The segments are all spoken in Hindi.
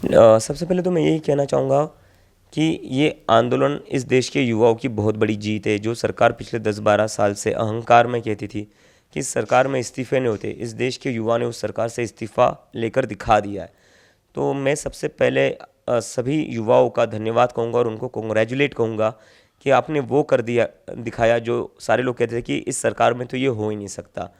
सबसे पहले तो मैं यही कहना चाहूँगा कि ये आंदोलन इस देश के युवाओं की बहुत बड़ी जीत है। जो सरकार पिछले 10-12 साल से अहंकार में कहती थी कि इस सरकार में इस्तीफे नहीं होते, इस देश के युवा ने उस सरकार से इस्तीफ़ा लेकर दिखा दिया है। तो मैं सबसे पहले सभी युवाओं का धन्यवाद कहूँगा और उनको कांग्रेचुलेट कहूँगा कि आपने वो कर दिया दिखाया जो सारे लोग कहते थे कि इस सरकार में तो ये हो ही नहीं सकता।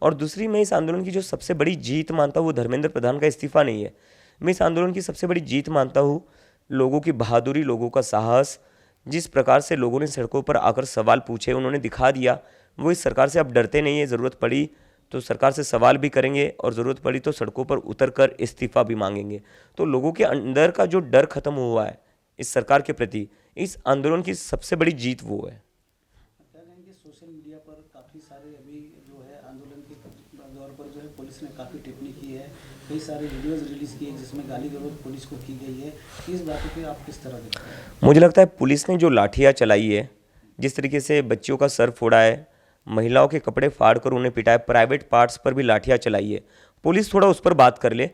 और दूसरी, मैं इस आंदोलन की जो सबसे बड़ी जीत मानता हूँ वो धर्मेंद्र प्रधान का इस्तीफ़ा नहीं है। मैं इस आंदोलन की सबसे बड़ी जीत मानता हूँ लोगों की बहादुरी, लोगों का साहस। जिस प्रकार से लोगों ने सड़कों पर आकर सवाल पूछे, उन्होंने दिखा दिया वो इस सरकार से अब डरते नहीं है। ज़रूरत पड़ी तो सरकार से सवाल भी करेंगे और ज़रूरत पड़ी तो सड़कों पर उतर कर इस्तीफ़ा भी मांगेंगे। तो लोगों के अंदर का जो डर खत्म हुआ है इस सरकार के प्रति, इस आंदोलन की सबसे बड़ी जीत वो है। कह रहे हैं कि सोशल मीडिया पर काफ़ी सारे अभी जो है आंदोलन के दौर पर जो है पुलिस ने काफ़ी टिप्पणी की है, कई सारे वीडियोस रिलीज़ किए जिसमें गाली गलौज पुलिस को की गई है। इस बातों पे आप किस तरह देखते हैं? मुझे लगता है पुलिस ने जो लाठियाँ चलाई है, जिस तरीके से बच्चियों का सर फोड़ा है, महिलाओं के कपड़े फाड़ कर उन्हें पिटा है, प्राइवेट पार्ट्स पर भी लाठियाँ चलाई है, पुलिस थोड़ा उस पर बात कर ले।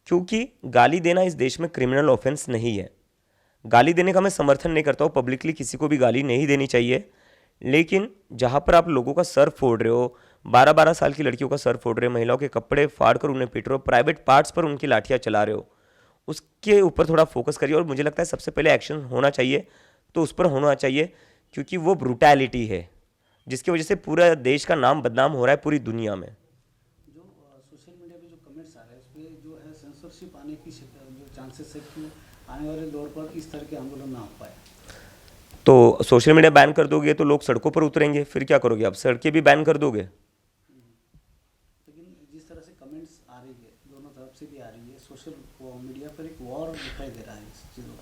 क्योंकि गाली देना इस देश में क्रिमिनल ऑफेंस नहीं है। गाली देने का मैं समर्थन नहीं करता हूँ, पब्लिकली किसी को भी गाली नहीं देनी चाहिए। लेकिन जहाँ पर आप लोगों का सर फोड़ रहे हो, 12-12 साल की लड़कियों का सर फोड़ रहे हो, महिलाओं के कपड़े फाड़ कर उन्हें पीट रहे हो, प्राइवेट पार्ट्स पर उनकी लाठियाँ चला रहे हो, उसके ऊपर थोड़ा फोकस करिए। और मुझे लगता है सबसे पहले एक्शन होना चाहिए तो उस पर होना चाहिए, क्योंकि वो ब्रूटैलिटी है जिसकी वजह से पूरा देश का नाम बदनाम हो रहा है पूरी दुनिया में। जो सोशल मीडिया पे जो कमेंट्स आ रहे हैं उस पर जो है सेंसरशिप आने की जो चांसेस है कि आने वाले दौर पर इस तरह के आंदोलन ना हो पाए। तो सोशल मीडिया बैन कर दोगे तो लोग सड़कों पर उतरेंगे, फिर क्या करोगे? आप सड़कें भी बैन कर दोगे? लेकिन जिस तरह से कमेंट्स आ रही है दोनों तरफ से भी आ रही है, सोशल मीडिया पर एक वॉर दिखाई दे रहा है इस चीज़ों को।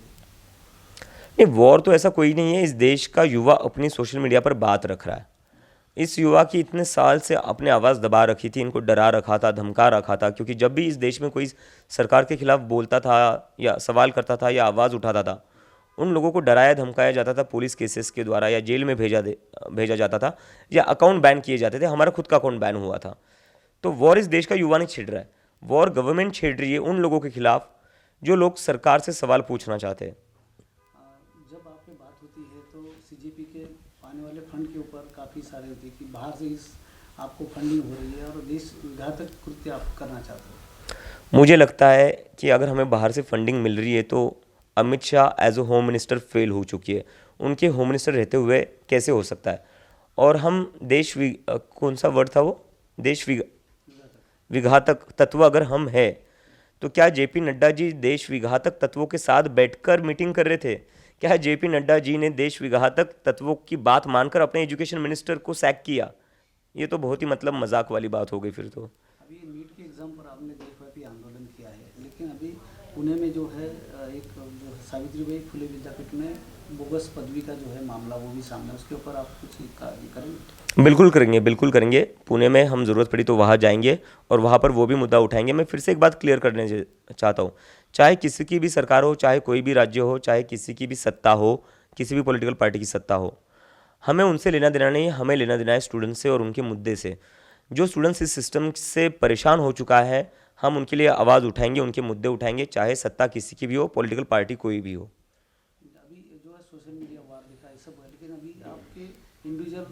नहीं, वॉर तो ऐसा कोई नहीं है। इस देश का युवा अपनी सोशल मीडिया पर बात रख रहा है। इस युवा की इतने साल से अपने आवाज़ दबा रखी थी, इनको डरा रखा था, धमका रखा था। क्योंकि जब भी इस देश में कोई सरकार के खिलाफ बोलता था या सवाल करता था या आवाज़ उठाता था, उन लोगों को डराया धमकाया जाता था पुलिस केसेस के द्वारा, या जेल में भेजा जाता था, या अकाउंट बैन किए जाते थे। हमारा खुद का अकाउंट बैन हुआ था। तो वॉर इस देश का युवा नहीं छेड़ रहा है, वॉर गवर्नमेंट छेड़ रही है उन लोगों के खिलाफ जो लोग सरकार से सवाल पूछना चाहते हैं। जब आप में बात होती है तो सीजीपी के आने वाले फंड के ऊपर काफ़ी सारे होती है कि बाहर से इस आपको फंडिंग हो रही है और देश घातक कृत्य आप करना चाहते हो। मुझे लगता है कि अगर हमें बाहर से फंडिंग मिल रही है तो Amit Shah as a home minister fail हो चुकी है। उनके होम मिनिस्टर रहते हुए कैसे हो सकता है? और हम कौन सा वर्ड था वो, विघातक तत्व अगर हम है तो क्या जेपी नड्डा जी देश विघातक तत्वों के साथ बैठकर मीटिंग कर रहे थे? क्या जेपी नड्डा जी ने देश विघातक तत्वों की बात मानकर अपने एजुकेशन मिनिस्टर को सैक किया? ये तो बहुत ही मतलब मजाक वाली बात हो गई फिर तो। अभी नीट के एग्ज़ाम पर आपने देशव्यापी आंदोलन किया है, लेकिन अभी पुणे में जो है एक जो सावित्रीबाई फुले विद्यापीठ में बोगस पदवी का जो है मामला वो भी सामने है, उसके ऊपर आप कुछ करेंगे? बिल्कुल करेंगे, बिल्कुल करेंगे। पुणे में हम ज़रूरत पड़ी तो वहाँ जाएंगे और वहाँ पर वो भी मुद्दा उठाएंगे। मैं फिर से एक बात क्लियर करने चाहता हूँ, चाहे किसी की भी सरकार हो, चाहे कोई भी राज्य हो, चाहे किसी की भी सत्ता हो, किसी भी पॉलिटिकल पार्टी की सत्ता हो, हमें उनसे लेना देना नहीं है। हमें लेना देना है स्टूडेंट्स से और उनके मुद्दे से। जो स्टूडेंट्स इस सिस्टम से परेशान हो चुका है, हम उनके लिए आवाज़ उठाएंगे, उनके मुद्दे उठाएंगे, चाहे सत्ता किसी की भी हो, पॉलिटिकल पार्टी कोई भी हो। अभी जो है सोशल मीडिया वार दिखा है सब है, लेकिन अभी आपके इंडिविजुअल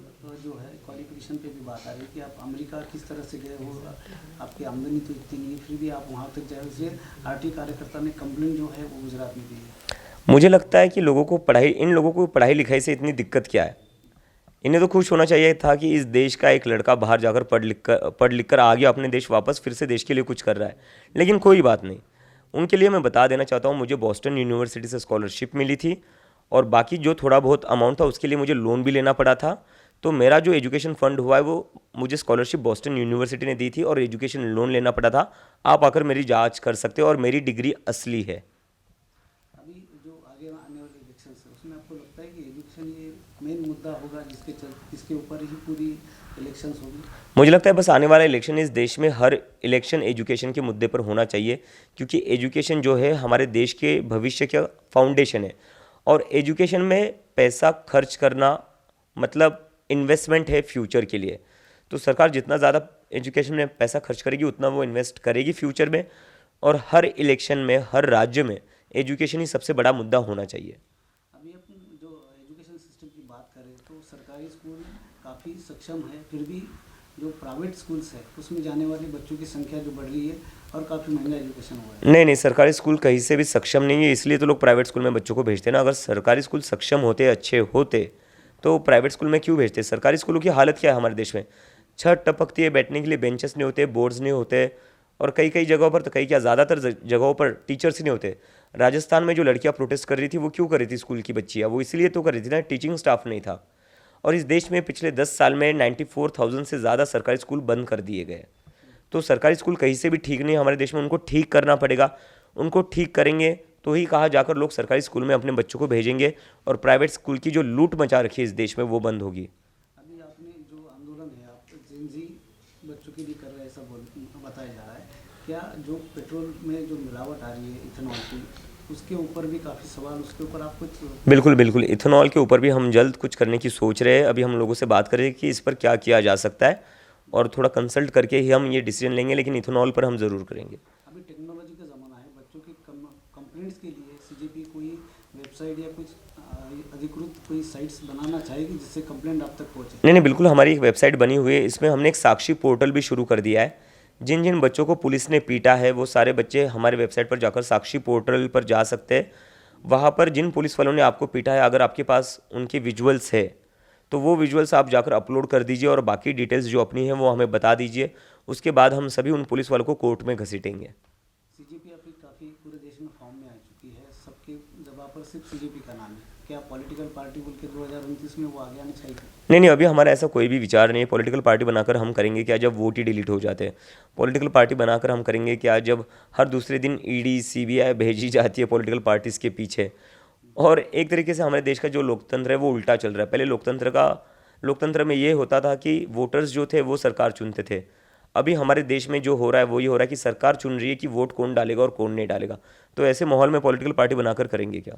जो है क्वालिफिकेशन पे भी बात आ रही है कि आप अमेरिका किस तरह से गए हो, आपकी आमदनी तो इतनी नहीं है फिर भी आप वहाँ तक जाए। उसे आरटी कार्यकर्ता ने कंप्लेन जो है वो गुजरात में दी है। मुझे लगता है कि इन लोगों को पढ़ाई लिखाई से इतनी दिक्कत क्या है? इन्हें तो खुश होना चाहिए था कि इस देश का एक लड़का बाहर जाकर पढ़ लिख कर आ गया अपने देश वापस, फिर से देश के लिए कुछ कर रहा है। लेकिन कोई बात नहीं। उनके लिए मैं बता देना चाहता हूँ, मुझे बॉस्टन यूनिवर्सिटी से स्कॉलरशिप मिली थी और बाकी जो थोड़ा बहुत अमाउंट था उसके लिए मुझे लोन भी लेना पड़ा था। तो मेरा जो एजुकेशन फ़ंड हुआ है वो मुझे स्कॉलरशिप बॉस्टन यूनिवर्सिटी ने दी थी और एजुकेशन लोन लेना पड़ा था। आप आकर मेरी जाँच कर सकते हो और मेरी डिग्री असली है। अभी जो आगे आने वाले इलेक्शन है उसमें आपको लगता है कि एजुकेशन ये मेन मुद्दा होगा जिसके ऊपर ही पूरी इलेक्शंस होगी? मुझे लगता है बस आने वाला इलेक्शन इस देश में हर इलेक्शन एजुकेशन के मुद्दे पर होना चाहिए, क्योंकि एजुकेशन जो है हमारे देश के भविष्य का फाउंडेशन है। और एजुकेशन में पैसा खर्च करना मतलब इन्वेस्टमेंट है फ्यूचर के लिए। तो सरकार जितना ज़्यादा एजुकेशन में पैसा खर्च करेगी उतना वो इन्वेस्ट करेगी फ्यूचर में। और हर इलेक्शन में, हर राज्य में एजुकेशन ही सबसे बड़ा मुद्दा होना चाहिए। अभी अपन जो एजुकेशन सिस्टम की बात करें तो सरकारी स्कूल काफ़ी सक्षम है, फिर भी जो प्राइवेट स्कूल्स है उसमें जाने वाले बच्चों की संख्या जो बढ़ रही है और काफ़ी महंगा एजुकेशन हुआ है। नहीं नहीं, सरकारी स्कूल कहीं से भी सक्षम नहीं है, इसलिए तो लोग प्राइवेट स्कूल में बच्चों को भेजते हैं ना। अगर सरकारी स्कूल सक्षम होते, अच्छे होते, तो प्राइवेट स्कूल में क्यों भेजते? सरकारी स्कूलों की हालत क्या है हमारे देश में? छत टपकती है, बैठने के लिए बेंचेस नहीं होते, बोर्ड्स नहीं होते, और कई कई जगहों पर, तो कई क्या ज़्यादातर जगहों पर टीचर्स ही नहीं होते। राजस्थान में जो लड़कियां प्रोटेस्ट कर रही थी, वो क्यों कर रही थी? स्कूल की बच्चियाँ वो इसलिए तो कर रही थी ना, टीचिंग स्टाफ नहीं था। और इस देश में पिछले 10 साल में 94,000 से ज़्यादा सरकारी स्कूल बंद कर दिए गए। तो सरकारी स्कूल कहीं से भी ठीक नहीं है हमारे देश में, उनको ठीक करना पड़ेगा। उनको ठीक करेंगे तो ही कहाँ जाकर लोग सरकारी स्कूल में अपने बच्चों को भेजेंगे, और प्राइवेट स्कूल की जो लूट मचा रखी है इस देश में, वो बंद होगी। अभी आपने जो आंदोलन है आप जेनजी बच्चों के लिए कर रहे हैं, ऐसा बताया जा रहा है। क्या जो पेट्रोल में जो मिलावट आ रही है इथेनॉल की, उसके ऊपर भी काफ़ी सवाल, उसके ऊपर आप कुछ? बिल्कुल बिल्कुल, इथेनॉल के ऊपर भी हम जल्द कुछ करने की सोच रहे हैं। अभी हम लोगों से बात करें कि इस पर क्या किया जा सकता है, और थोड़ा कंसल्ट करके ही हम ये डिसीजन लेंगे, लेकिन इथेनॉल पर हम ज़रूर करेंगे। अभी टेक्नोलॉजी का ज़माना है, बच्चों की कंप्लेंट्स के लिए सीजेपी कोई वेबसाइट या कुछ अधिकृत कोई साइट्स बनाना चाहेगी जिससे कंप्लेंट आप तक पहुँचे? नहीं नहीं, बिल्कुल हमारी एक वेबसाइट बनी हुई है, इसमें हमने एक साक्षी पोर्टल भी शुरू कर दिया है। जिन जिन बच्चों को पुलिस ने पीटा है, वो सारे बच्चे हमारे वेबसाइट पर जाकर साक्षी पोर्टल पर जा सकते हैं। वहाँ पर जिन पुलिस वालों ने आपको पीटा है, अगर आपके पास उनके विजुअल्स है, तो वो विजुअल्स आप जाकर अपलोड कर दीजिए, और बाकी डिटेल्स जो अपनी है वो हमें बता दीजिए। उसके बाद हम सभी उन पुलिस वालों को कोर्ट में घसीटेंगे। सीजेपी अभी काफ़ी पूरे देश में फॉर्म में आ चुकी है, सबके जगह पर सिर्फ सीजेपी का नाम है। क्या पॉलिटिकल पार्टी बोल के 2029 में वो आगे आनी चाहिए? नहीं नहीं, अभी हमारा ऐसा कोई भी विचार नहीं है। पॉलिटिकल पार्टी बनाकर हम करेंगे क्या जब वोट ही डिलीट हो जाते हैं? पॉलिटिकल पार्टी बनाकर हम करेंगे क्या जब हर दूसरे दिन ईडी सीबीआई भेजी जाती है पॉलिटिकल पार्टीज़ के पीछे? और एक तरीके से हमारे देश का जो लोकतंत्र है वो उल्टा चल रहा है। पहले लोकतंत्र में ये होता था कि वोटर्स जो थे वो सरकार चुनते थे। अभी हमारे देश में जो हो रहा है वो ये हो रहा है कि सरकार चुन रही है कि वोट कौन डालेगा और कौन नहीं डालेगा। तो ऐसे माहौल में पॉलिटिकल पार्टी बनाकर करेंगे क्या?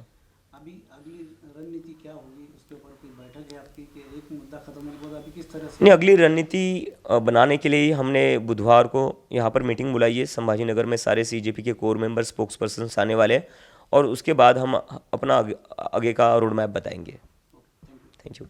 अभी अगली रणनीति क्या होगी, उसके ऊपर कोई बैठक है आपकी कि एक मुद्दा खत्म होने के बाद अभी किस तरह से? नहीं, अगली रणनीति बनाने के लिए ही हमने बुधवार को यहाँ पर मीटिंग बुलाई है। संभाजी नगर में सारे सीजेपी के कोर मेंबर, स्पोक्स पर्सन्स आने वाले हैं, और उसके बाद हम अपना आगे का रोड मैप बताएंगे। Thank you.